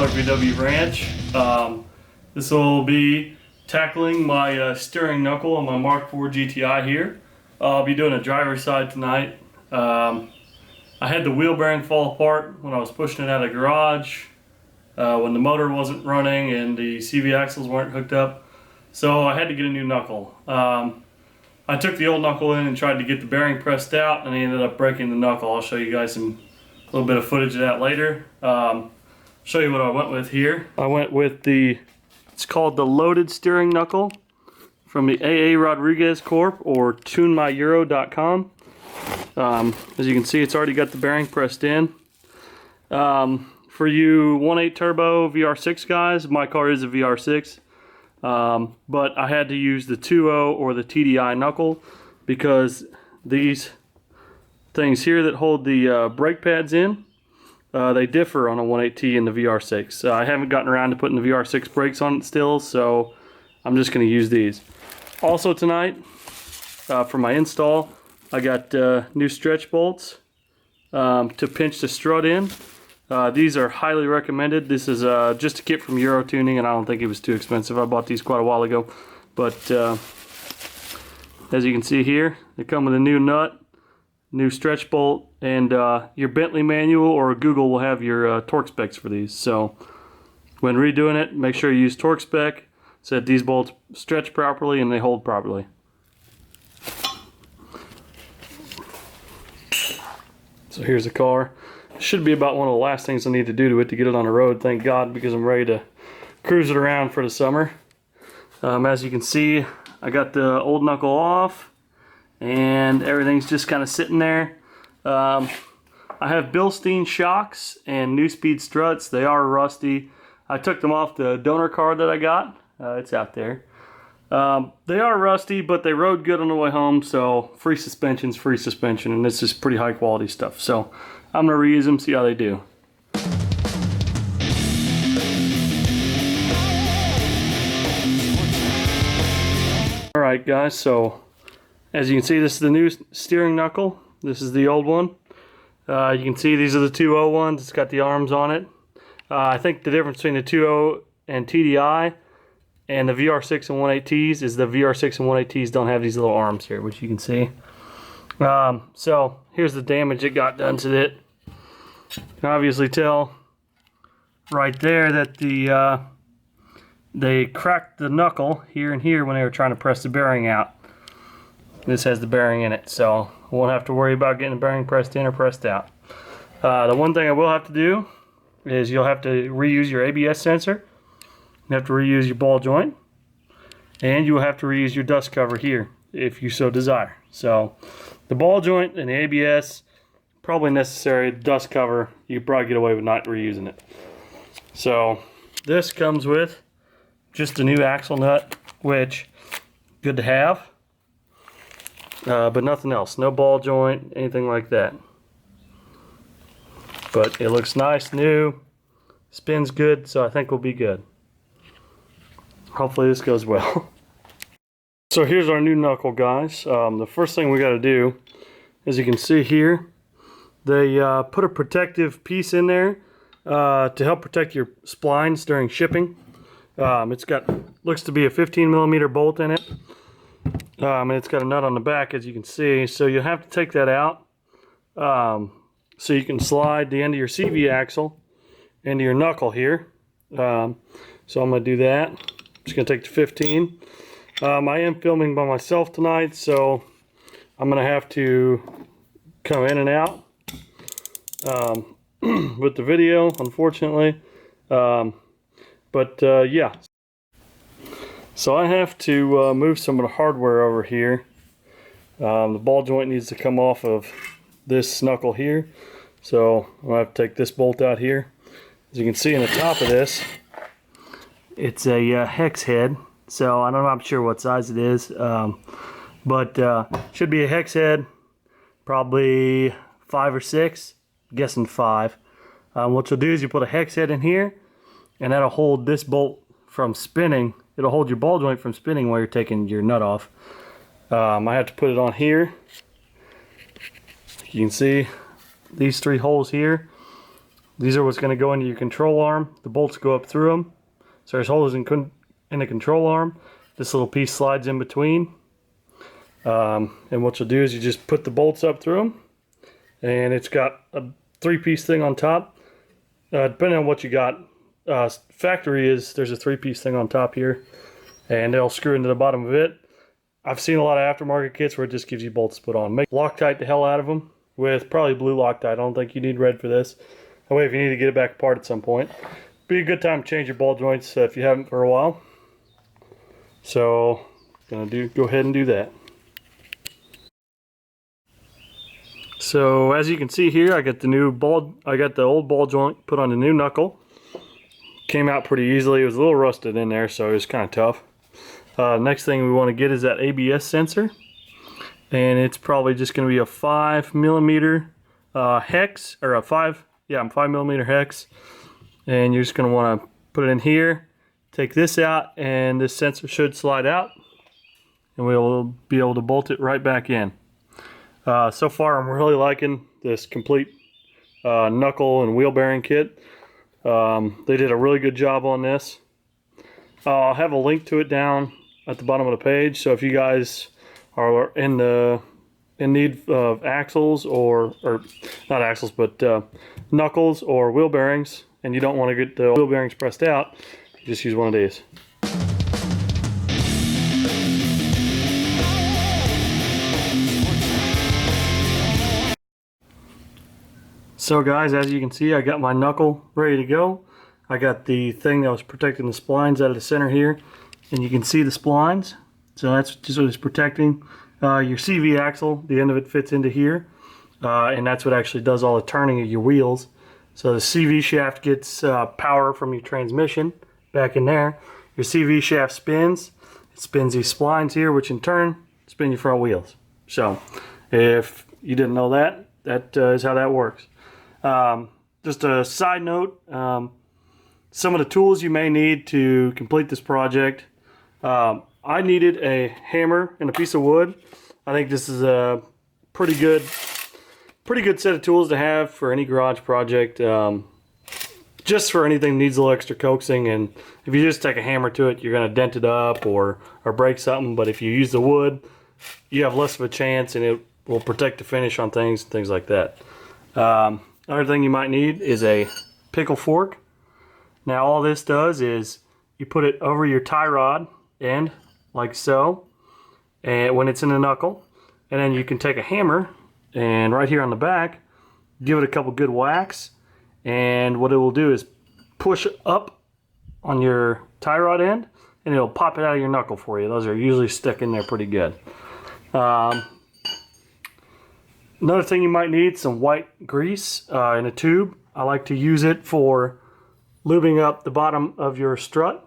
MK4 VW Ranch. This will be tackling my steering knuckle on my MK4 GTI here. I'll be doing a driver's side tonight. I had the wheel bearing fall apart when I was pushing it out of the garage, when the motor wasn't running and the CV axles weren't hooked up. So I had to get a new knuckle. I took the old knuckle in and tried to get the bearing pressed out, and I ended up breaking the knuckle. I'll show you guys a little bit of footage of that later. Show you what I went with here. I went with it's called the loaded steering knuckle from the AA Rodriguez Corp or tunemyeuro.com. As you can see, it's already got the bearing pressed in. For you 1.8 turbo VR6 guys, my car is a VR6. But I had to use the 2.0 or the TDI knuckle because these things here that hold the brake pads in, they differ on a 1.8T and the VR6. I haven't gotten around to putting the VR6 brakes on it still, so I'm just going to use these. Also tonight, for my install, I got new stretch bolts to pinch the strut in. These are highly recommended. This is just a kit from Euro Tuning, and I don't think it was too expensive. I bought these quite a while ago. But as you can see here, they come with a new nut, new stretch bolt, and your Bentley manual or Google will have your torque specs for these. So when redoing it, make sure you use torque spec so that these bolts stretch properly and they hold properly. So here's the car. Should be about one of the last things I need to do to it to get it on the road, thank God, because I'm ready to cruise it around for the summer. As you can see, I got the old knuckle off and everything's just kind of sitting there. I have Bilstein shocks and New Speed struts. They are rusty. I took them off the donor card that I got. It's out there. They are rusty, but they rode good on the way home, so free suspension's free suspension, and this is pretty high quality stuff. So I'm going to reuse them, see how they do. Alright guys, so as you can see, this is the new steering knuckle. This is the old one. You can see these are the 2.0 ones. It's got the arms on it. I think the difference between the 2.0 and TDI and the VR6 and 1.8Ts is the VR6 and 1.8Ts don't have these little arms here, which you can see. So here's the damage it got done to it. You can obviously tell right there that they cracked the knuckle here and here when they were trying to press the bearing out. This has the bearing in it, so I won't have to worry about getting the bearing pressed in or pressed out. The one thing I will have to do is you'll have to reuse your ABS sensor. You have to reuse your ball joint, and you will have to reuse your dust cover here if you so desire. So the ball joint and the ABS, probably necessary. Dust cover, you could probably get away with not reusing it. So this comes with just a new axle nut, which good to have, but nothing else. No ball joint, anything like that. But it looks nice, new, spins good, so I think we'll be good. Hopefully this goes well. So here's our new knuckle, guys. The first thing we got to do, as you can see here, they put a protective piece in there to help protect your splines during shipping. It's got, looks to be a 15mm bolt in it. And it's got a nut on the back, as you can see. So you have to take that out so you can slide the end of your CV axle into your knuckle here. So I'm going to do that. Just going to take the 15. I am filming by myself tonight, so I'm going to have to come in and out with the video, unfortunately. Yeah. So I have to move some of the hardware over here. The ball joint needs to come off of this knuckle here. So I'm going to have to take this bolt out here. As you can see in the top of this, it's a hex head, so I don't know, I'm sure what size it is, but should be a hex head, probably 5 or 6, I'm guessing 5. What you'll do is you put a hex head in here, and that'll hold this bolt from spinning. It'll hold your ball joint from spinning while you're taking your nut off. I have to put it on here. You can see these 3 holes here. These are what's going to go into your control arm. The bolts go up through them. So there's holes in the control arm. This little piece slides in between. And what you'll do is you just put the bolts up through them. And it's got a 3-piece thing on top. Depending on what you got. Factory is, there's a 3-piece thing on top here. And they'll screw into the bottom of it. I've seen a lot of aftermarket kits where it just gives you bolts to put on. Make Loctite the hell out of them with probably blue Loctite. I don't think you need red for this. That way if you need to get it back apart at some point. Be a good time to change your ball joints if you haven't for a while. So, go ahead and do that. So as you can see here, I got the old ball joint put on the new knuckle. Came out pretty easily. It was a little rusted in there, so it was kind of tough. Next thing we want to get is that ABS sensor, and it's probably just going to be a 5mm hex, or a 5mm hex, and you're just going to want to put it in here. Take this out, and this sensor should slide out, and we'll be able to bolt it right back in. So far, I'm really liking this complete knuckle and wheel bearing kit. They did a really good job on this. I'll have a link to it down at the bottom of the page, so if you guys are in need of axles or not axles, but knuckles or wheel bearings, and you don't want to get the wheel bearings pressed out, just use one of these. So guys, as you can see, I got my knuckle ready to go. I got the thing that was protecting the splines out of the center here, and you can see the splines. So that's just what it's protecting. Your CV axle, the end of it fits into here, and that's what actually does all the turning of your wheels. So the CV shaft gets power from your transmission back in there. Your CV shaft spins. It spins these splines here, which in turn spin your front wheels. So if you didn't know that, that is how that works. Just a side note, some of the tools you may need to complete this project. I needed a hammer and a piece of wood. I think this is a pretty good set of tools to have for any garage project. Just for anything that needs a little extra coaxing, and if you just take a hammer to it, you're going to dent it up or break something. But if you use the wood, you have less of a chance, and it will protect the finish on things like that. Another thing you might need is a pickle fork. Now all this does is you put it over your tie rod end, like so, and when it's in the knuckle, and then you can take a hammer and right here on the back, give it a couple good whacks, and what it will do is push up on your tie rod end, and it'll pop it out of your knuckle for you. Those are usually stuck in there pretty good. Another thing you might need, some white grease in a tube. I like to use it for lubing up the bottom of your strut,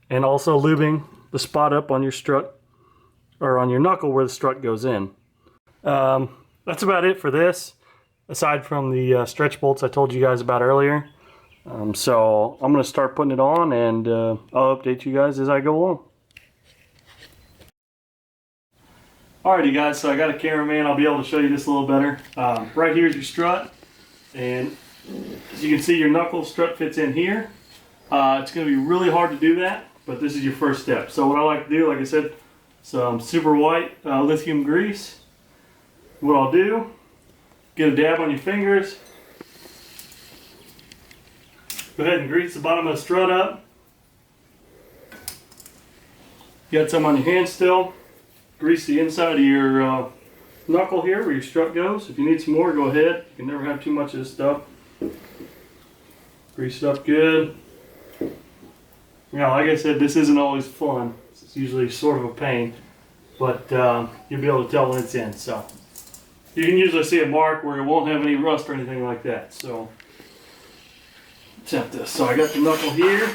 and also lubing the spot up on your strut, or on your knuckle where the strut goes in. That's about it for this, aside from the stretch bolts I told you guys about earlier. So I'm going to start putting it on, and I'll update you guys as I go along. Alrighty guys, so I got a cameraman. I'll be able to show you this a little better. Right here is your strut, and as you can see, your knuckle strut fits in here. It's going to be really hard to do that, but this is your first step. So what I like to do, like I said, some super white lithium grease. What I'll do, get a dab on your fingers. Go ahead and grease the bottom of the strut up. You got some on your hand still. Grease the inside of your knuckle here where your strut goes. If you need some more, go ahead. You can never have too much of this stuff. Grease it up good. Now, like I said, this isn't always fun. It's usually sort of a pain, but you'll be able to tell when it's in. So you can usually see a mark where it won't have any rust or anything like that. So attempt this. So I got the knuckle here.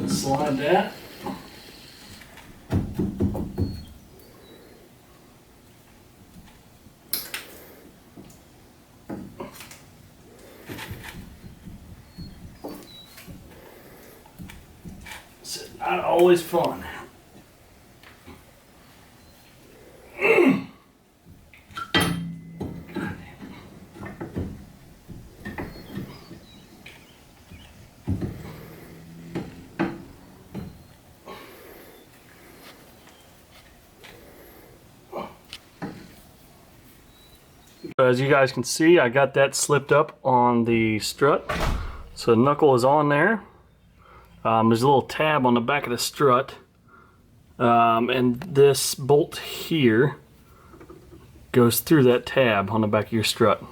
Slide that. It's not always fun. So as you guys can see, I got that slipped up on the strut. So the knuckle is on there. There's a little tab on the back of the strut. And this bolt here goes through that tab on the back of your strut.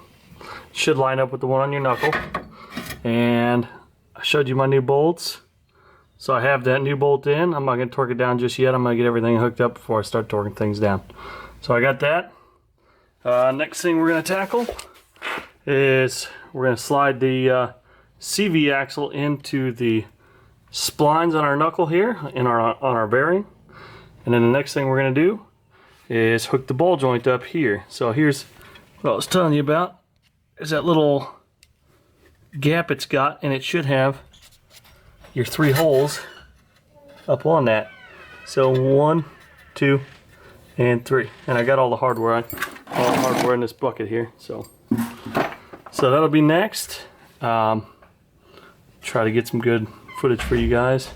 It should line up with the one on your knuckle. And I showed you my new bolts. So I have that new bolt in. I'm not going to torque it down just yet. I'm going to get everything hooked up before I start torquing things down. So I got that. Next thing we're going to tackle is we're going to slide the CV axle into the splines on our knuckle here on our bearing. And then the next thing we're going to do is hook the ball joint up here. So here's what I was telling you about. Is that little gap it's got, and it should have your 3 holes up on that. So 1, 2, and 3. And I got all the hardware in this bucket here. So that'll be next. Try to get some good footage for you guys.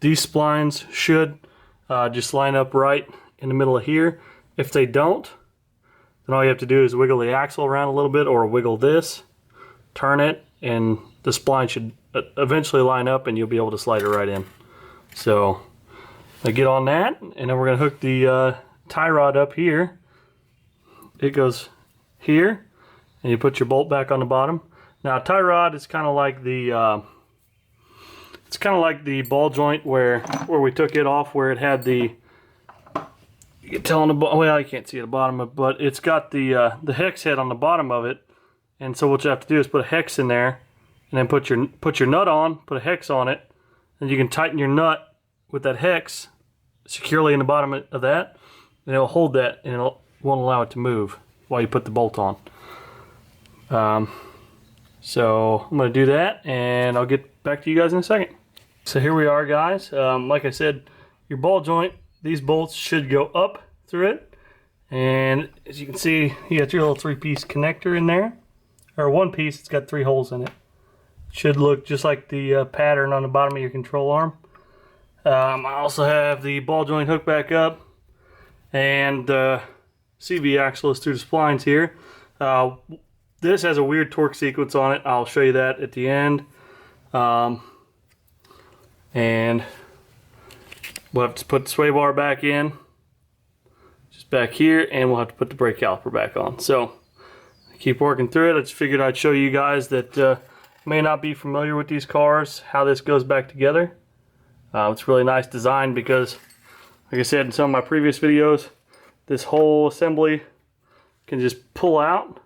These splines should just line up right in the middle of here. If they don't, then all you have to do is wiggle the axle around a little bit, or wiggle this, turn it, and the spline should eventually line up and you'll be able to slide it right in. So I get on that, and then we're going to hook the tie rod up here. It goes here, and you put your bolt back on the bottom. Now a tie rod is kind of like the ball joint where we took it off, where it had the, you can tell on the well, you can't see at the bottom of it, but it's got the hex head on the bottom of it. And so what you have to do is put a hex in there, and then put your nut on, put a hex on it, and you can tighten your nut with that hex securely in the bottom of that, and it'll hold that, and it won't allow it to move while you put the bolt on. So I'm going to do that, and I'll get back to you guys in a second. So here we are, guys. Like I said, your ball joint, these bolts should go up through it, and as you can see, you got your little 3-piece connector in there, or 1 piece. It's got 3 holes in it. Should look just like the pattern on the bottom of your control arm. I also have the ball joint hooked back up, and the CV axle is through the splines here. This has a weird torque sequence on it. I'll show you that at the end. And we'll have to put the sway bar back in, just back here, and we'll have to put the brake caliper back on. So keep working through it. I just figured I'd show you guys that may not be familiar with these cars, how this goes back together. It's really nice design because, like I said in some of my previous videos, this whole assembly can just pull out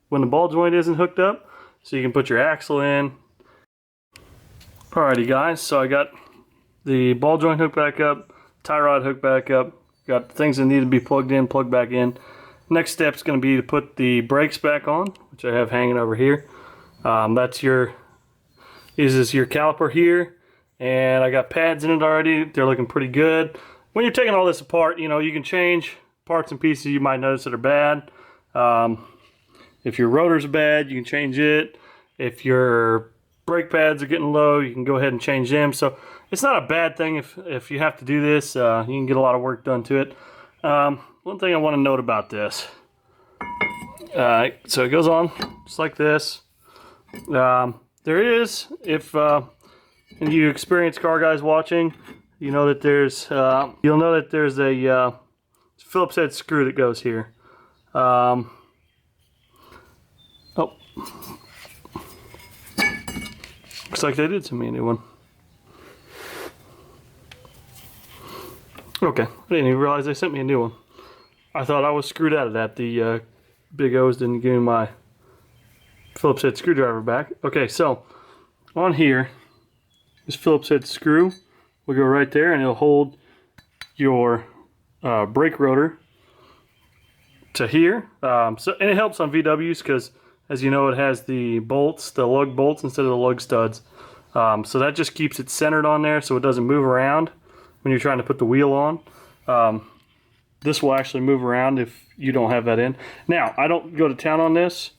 when the ball joint isn't hooked up, so you can put your axle in. Alrighty guys, so I got the ball joint hooked back up, tie rod hooked back up, got the things that need to be plugged in, plugged back in. Next step is going to be to put the brakes back on, which I have hanging over here. This is your caliper here, and I got pads in it already. They're looking pretty good. When you're taking all this apart, you know, you can change parts and pieces you might notice that are bad. If your rotor's bad, you can change it. If your brake pads are getting low, you can go ahead and change them. So it's not a bad thing if you have to do this. You can get a lot of work done to it. One thing I want to note about this. So it goes on just like this. There is, if you experienced car guys watching, you know that there's you'll know that there's a Phillips head screw that goes here. Oh, looks like they did send me a new one. Okay, I didn't even realize they sent me a new one. I thought I was screwed out of that. The Big O's didn't give me my Phillips head screwdriver back. Okay, so on here, this Phillips head screw will go right there, and it'll hold your brake rotor to here. And it helps on VWs because, as you know, it has the bolts, the lug bolts instead of the lug studs. So that just keeps it centered on there so it doesn't move around when you're trying to put the wheel on. This will actually move around if you don't have that in. Now, I don't go to town on this.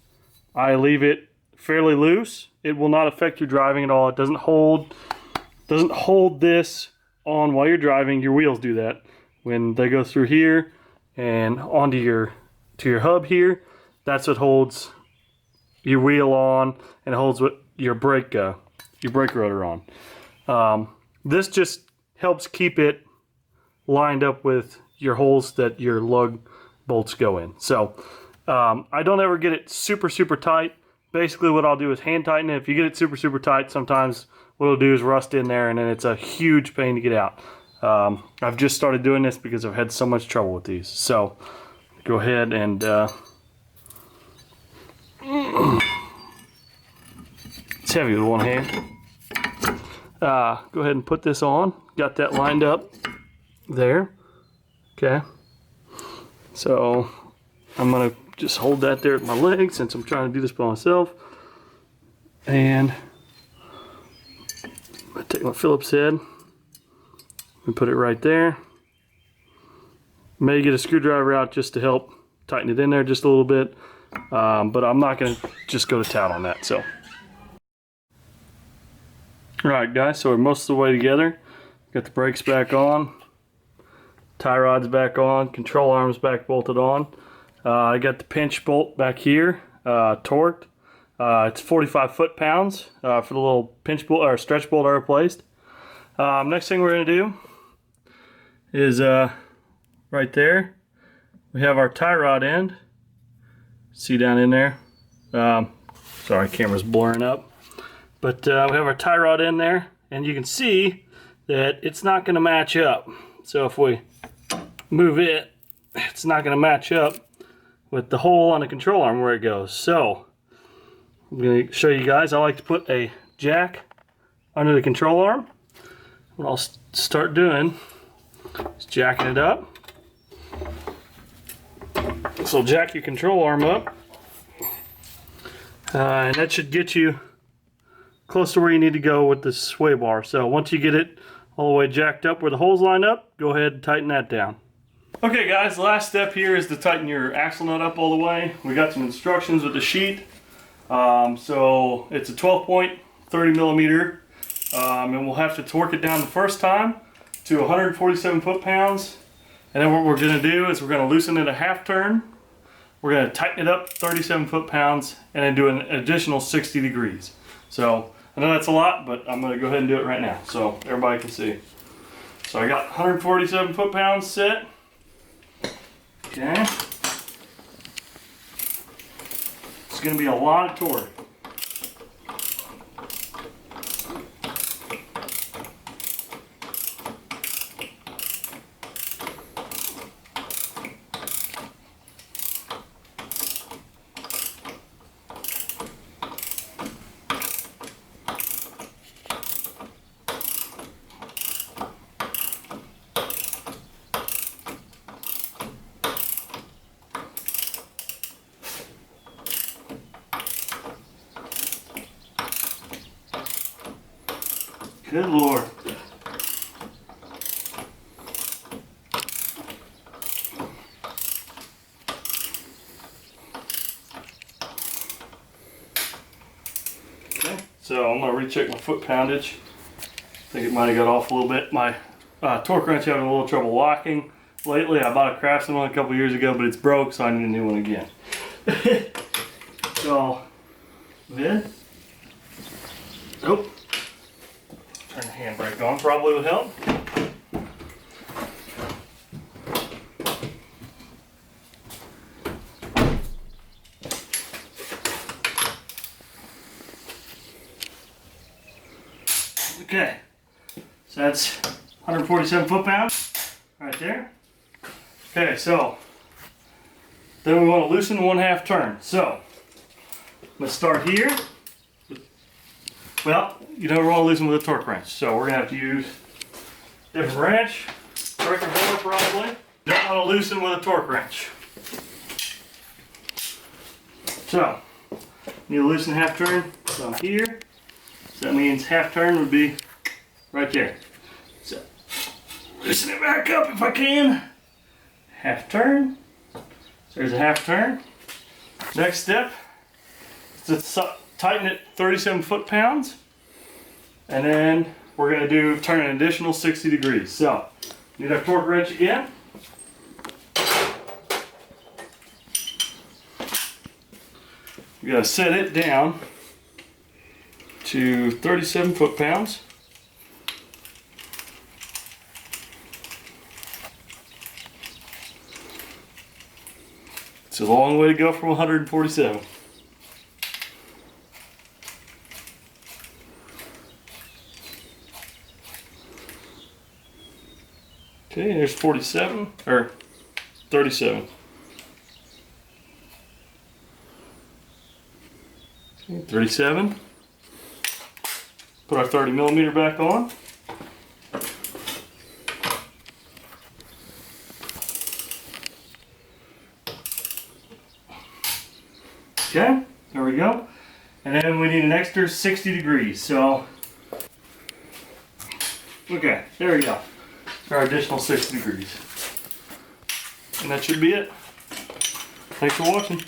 I leave it fairly loose. It will not affect your driving at all. It doesn't hold this on while you're driving. Your wheels do that when they go through here and onto your to your hub here. That's what holds your wheel on and holds what your brake rotor on. This just helps keep it lined up with your holes that your lug bolts go in. So I don't ever get it super tight. Basically what I'll do is hand tighten it. If you get it super tight, sometimes what it'll do is rust in there and then it's a huge pain to get out. I've just started doing this because I've had so much trouble with these. So go ahead and it's heavy with one hand. Go ahead and put this on. Got that lined up there. Okay. So I'm gonna just hold that there at my leg since I'm trying to do this by myself. And I take my Phillips head and put it right there. May get a screwdriver out just to help tighten it in there just a little bit, but I'm not gonna just go to town on that. So. Alright guys, so we're most of the way together. Got the brakes back on, tie rods back on, control arms back bolted on. I got the pinch bolt back here, torqued. It's 45 foot-pounds for the little pinch bolt or stretch bolt I replaced. Next thing we're going to do is right there, we have our tie rod end. See down in there? Sorry, camera's blurring up. But we have our tie rod in there, and you can see that it's not going to match up. So if we move it, it's not going to match up with the hole on the control arm where it goes. So I'm going to show you guys. I like to put a jack under the control arm. What I'll start doing is jacking it up. So jack your control arm up, and that should get you close to where you need to go with the sway bar. So once you get it all the way jacked up where the holes line up, go ahead and tighten that down. Okay guys, the last step here is to tighten your axle nut up all the way. We got some instructions with the sheet. So it's a 12-point, 30 millimeter, and we'll have to torque it down the first time to 147 foot-pounds. And then what we're going to do is we're going to loosen it a half turn. We're going to tighten it up 37 foot-pounds and then do an additional 60 degrees. So I know that's a lot, but I'm going to go ahead and do it right now so everybody can see. So I got 147 foot-pounds set. Okay. It's going to be a lot of torque. Good Lord. Okay, so I'm going to recheck my foot poundage. I think it might have got off a little bit. My torque wrench having a little trouble locking lately. I bought a Craftsman one a couple years ago, but it's broke, so I need a new one again. So, then, oh. Turn the handbrake on probably would help. Okay, so that's 147 foot-pounds right there. Okay, so then we want to loosen the 1/2 turn. So let's start here. Well, you don't want to loosen with a torque wrench, so we're going to have to use a different wrench, record holder probably. Don't want to loosen with a torque wrench. So, need to loosen 1/2 turn, so I'm here. So that means 1/2 turn would be right there. So, loosen it back up if I can. 1/2 turn. So there's a 1/2 turn. Next step is to tighten it 37 foot-pounds, and then we're going to turn an additional 60 degrees. So, need our torque wrench again. We gotta set it down to 37 foot-pounds. It's a long way to go from 147. Okay, there's 47, or 37. Okay, 37. Put our 30mm back on. Okay, there we go. And then we need an extra 60 degrees. So, okay, there we go. Our additional 60 degrees. And that should be it. Thanks for watching.